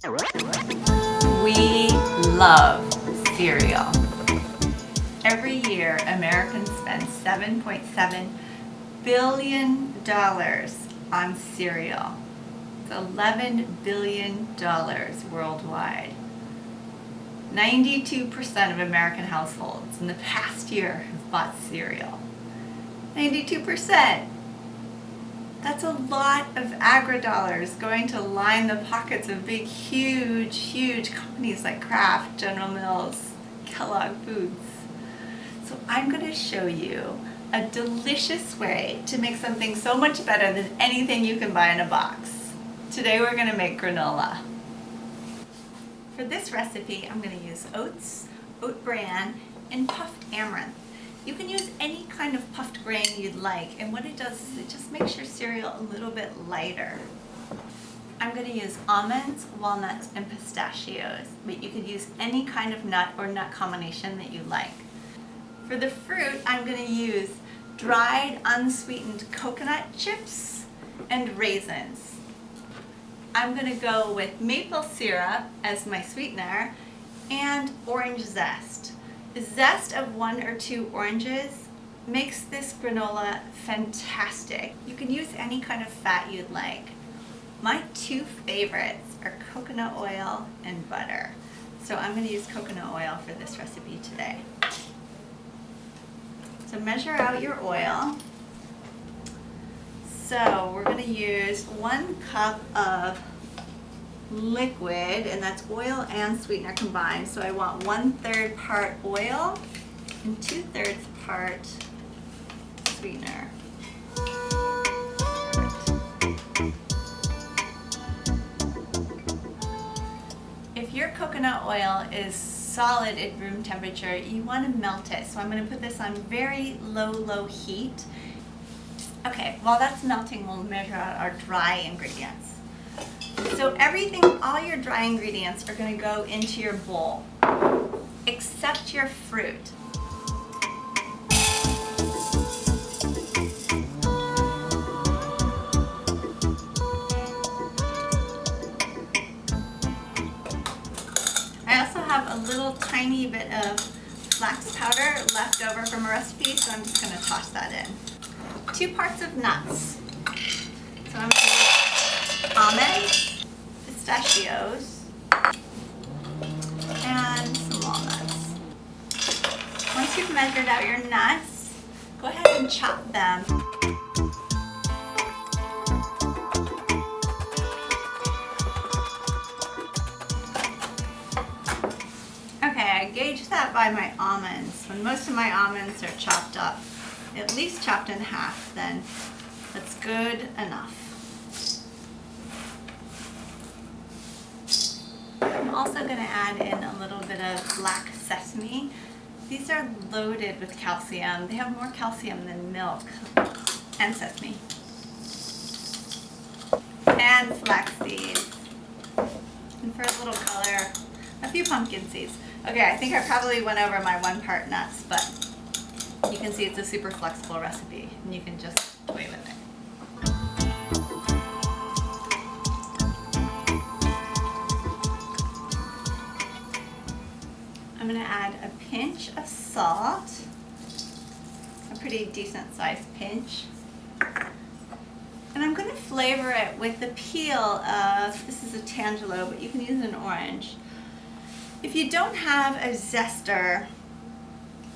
We love cereal. Every year, Americans spend $7.7 billion on cereal. It's $11 billion worldwide. 92% of American households in the past year have bought cereal. 92%. That's a lot of agri-dollars going to line the pockets of big, huge companies like Kraft, General Mills, Kellogg Foods. So I'm going to show you a delicious way to make something so much better than anything you can buy in a box. Today we're going to make granola. For this recipe, I'm going to use oats, oat bran, and puffed amaranth. You can use any kind of puffed grain you'd like, and what it does is it just makes your cereal a little bit lighter. I'm going to use almonds, walnuts, and pistachios, but you could use any kind of nut or nut combination that you like. For the fruit, I'm going to use dried, unsweetened coconut chips and raisins. I'm going to go with maple syrup as my sweetener and orange zest. The zest of 1 or 2 oranges makes this granola fantastic. You can use any kind of fat you'd like. My 2 favorites are coconut oil and butter. So I'm going to use coconut oil for this recipe today. So measure out your oil. So we're going to use 1 cup of liquid, and that's oil and sweetener combined. So I want 1/3 part oil and 2/3 part sweetener. If your coconut oil is solid at room temperature, you want to melt it. So I'm going to put this on very low heat. Okay, while that's melting, we'll measure out our dry ingredients. So all your dry ingredients are going to go into your bowl, except your fruit. I also have a little tiny bit of flax powder left over from a recipe, so I'm just going to toss that in. 2 parts of nuts. So I'm going to use almonds, pistachios, and some walnuts. Once you've measured out your nuts, go ahead and chop them. Okay, I gauged that by my almonds. When most of my almonds are chopped up, at least chopped in half, then that's good enough. I'm also going to add in a little bit of black sesame. These are loaded with calcium. They have more calcium than milk and sesame. And flax seeds. And for a little color, a few pumpkin seeds. Okay, I think I probably went over my 1 part nuts, but you can see it's a super flexible recipe, and you can just play with it. I'm going to add a pinch of salt, a pretty decent sized pinch. And I'm going to flavor it with the peel of, this is a tangelo, but you can use an orange. If you don't have a zester,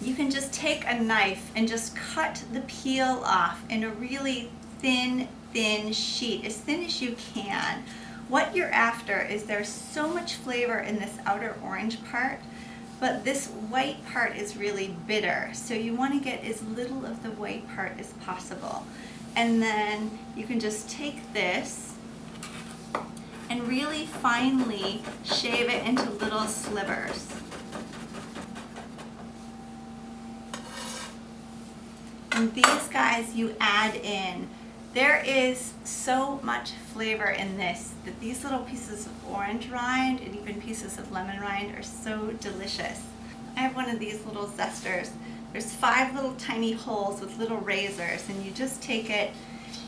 you can just take a knife and just cut the peel off in a really thin sheet, as thin as you can. What you're after is there's so much flavor in this outer orange part, but this white part is really bitter. So you want to get as little of the white part as possible. And then you can just take this and really finely shave it into little slivers. And these guys you add in. There is so much flavor in this that these little pieces of orange rind and even pieces of lemon rind are so delicious. I have one of these little zesters. There's 5 little tiny holes with little razors, and you just take it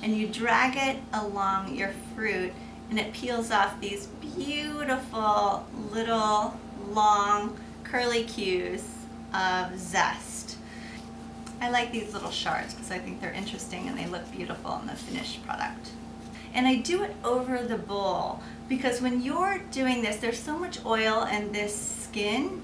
and you drag it along your fruit and it peels off these beautiful little long curly cues of zest. I like these little shards because I think they're interesting and they look beautiful in the finished product. And I do it over the bowl because when you're doing this, there's so much oil in this skin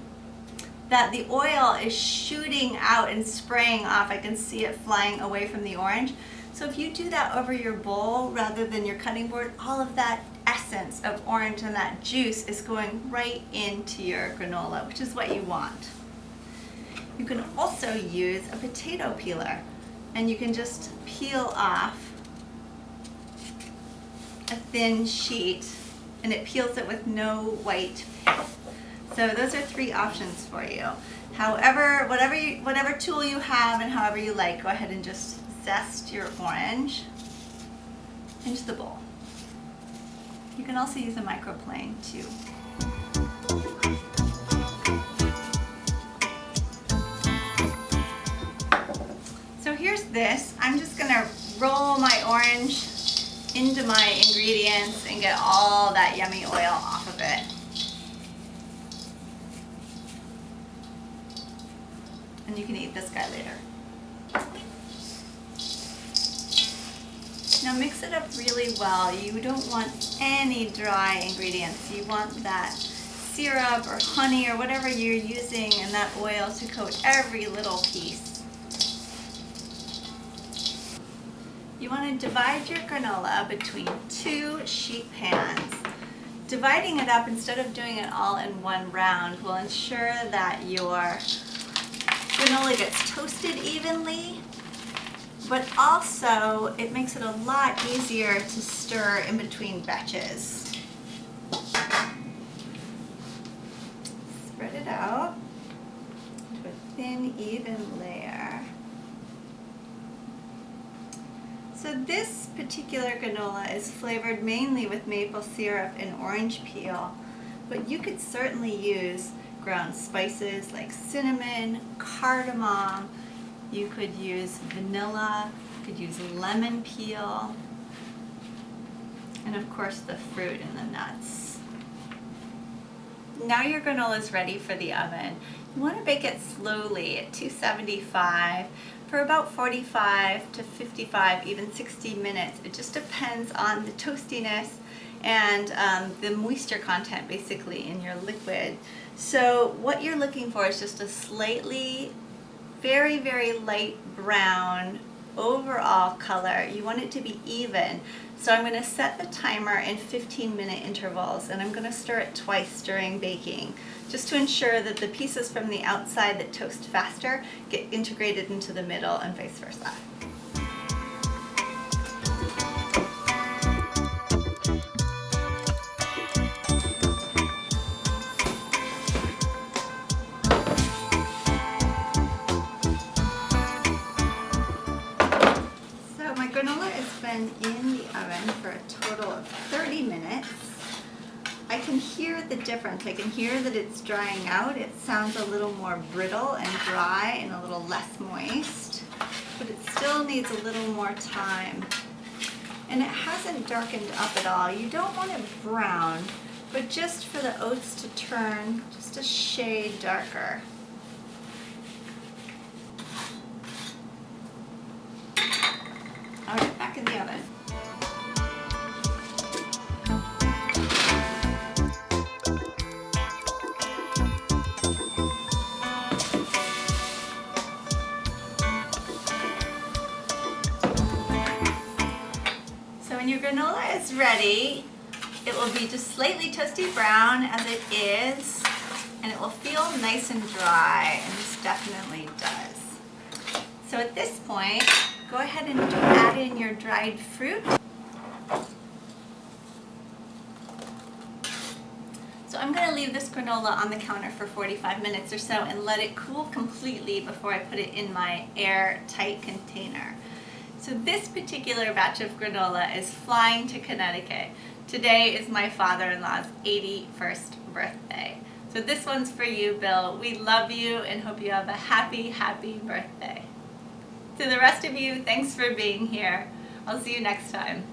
that the oil is shooting out and spraying off. I can see it flying away from the orange. So if you do that over your bowl rather than your cutting board, all of that essence of orange and that juice is going right into your granola, which is what you want. You can also use a potato peeler, and you can just peel off a thin sheet, and it peels it with no white peel. So those are 3 options for you. However, whatever tool you have and however you like, go ahead and just zest your orange into the bowl. You can also use a microplane too. So here's this. I'm just gonna roll my orange into my ingredients and get all that yummy oil off of it. And you can eat this guy later. Now mix it up really well. You don't want any dry ingredients. You want that syrup or honey or whatever you're using in that oil to coat every little piece. You want to divide your granola between 2 sheet pans. Dividing it up instead of doing it all in one round will ensure that your granola gets toasted evenly, but also it makes it a lot easier to stir in between batches. Spread it out to a thin, even layer. So this particular granola is flavored mainly with maple syrup and orange peel, but you could certainly use ground spices like cinnamon, cardamom. You could use vanilla, you could use lemon peel, and of course the fruit and the nuts. Now your granola is ready for the oven. You want to bake it slowly at 275 for about 45 to 55, even 60 minutes. It just depends on the toastiness and the moisture content basically in your liquid. So what you're looking for is just a slightly, very, very light brown overall color. You want it to be even. So I'm going to set the timer in 15-minute intervals, and I'm going to stir it twice during baking, just to ensure that the pieces from the outside that toast faster get integrated into the middle and vice versa. Granola has been in the oven for a total of 30 minutes. I can hear the difference. I can hear that it's drying out. It sounds a little more brittle and dry and a little less moist, but it still needs a little more time. And it hasn't darkened up at all. You don't want it brown, but just for the oats to turn just a shade darker. I'll get back in the oven. So when your granola is ready, it will be just slightly toasty brown as it is, and it will feel nice and dry, and this definitely does. So at this point, go ahead and add in your dried fruit. So I'm going to leave this granola on the counter for 45 minutes or so and let it cool completely before I put it in my airtight container. So this particular batch of granola is flying to Connecticut. Today is my father-in-law's 81st birthday. So this one's for you, Bill. We love you and hope you have a happy, happy birthday. To the rest of you, thanks for being here. I'll see you next time.